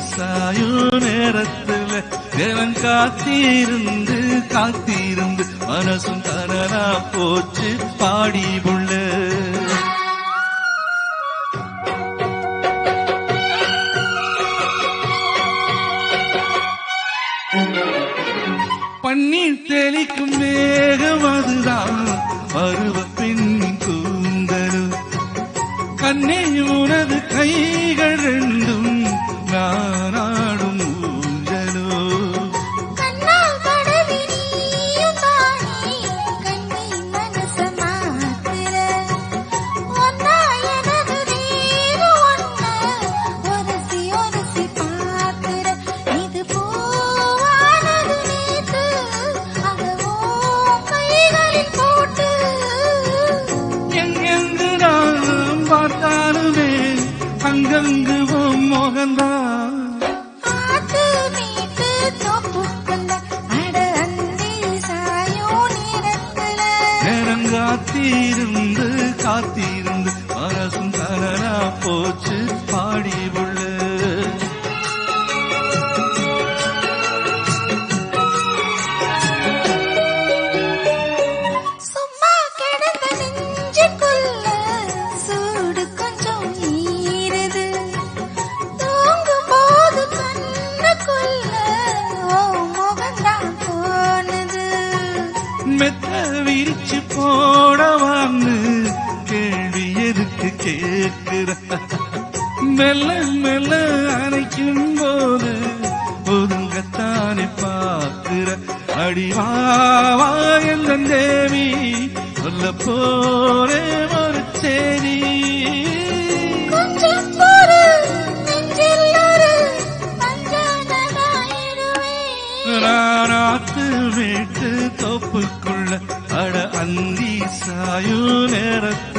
சாயும் நேரத்துல தேவன் காத்திருந்து காத்திருந்து மனசும் தனனா போச்சு பாடி புள்ள. பன்னீர் தெளிக்கும் மேகம் அதுதான் பருவ பெண்ணின் கூந்தலும். கண்ணே உனது கைகள் ரெண்டும் நானாடும் ஊஞ்சலோ. பார்த்தாலுமே அங்கங்கு மோகந்தான் நேரங்காத்திருந்து காத்திருந்து மனசும் தனனா போச்சு பாடி புள்ள. மெத்த விரிச்சு போடவான்னு கேள்வி எதுக்கு கேட்கிற. மெல்ல மெல்ல அணைக்கும் போது ஒதுங்கத்தானே பார்க்கிற. அடிவாவா எந்த தேவி சொல்ல போரே ஒரு சேரி. நாத்து வீட்டு தோப்புக்குள்ள அட அந்தி சாயும் நேரத்தில்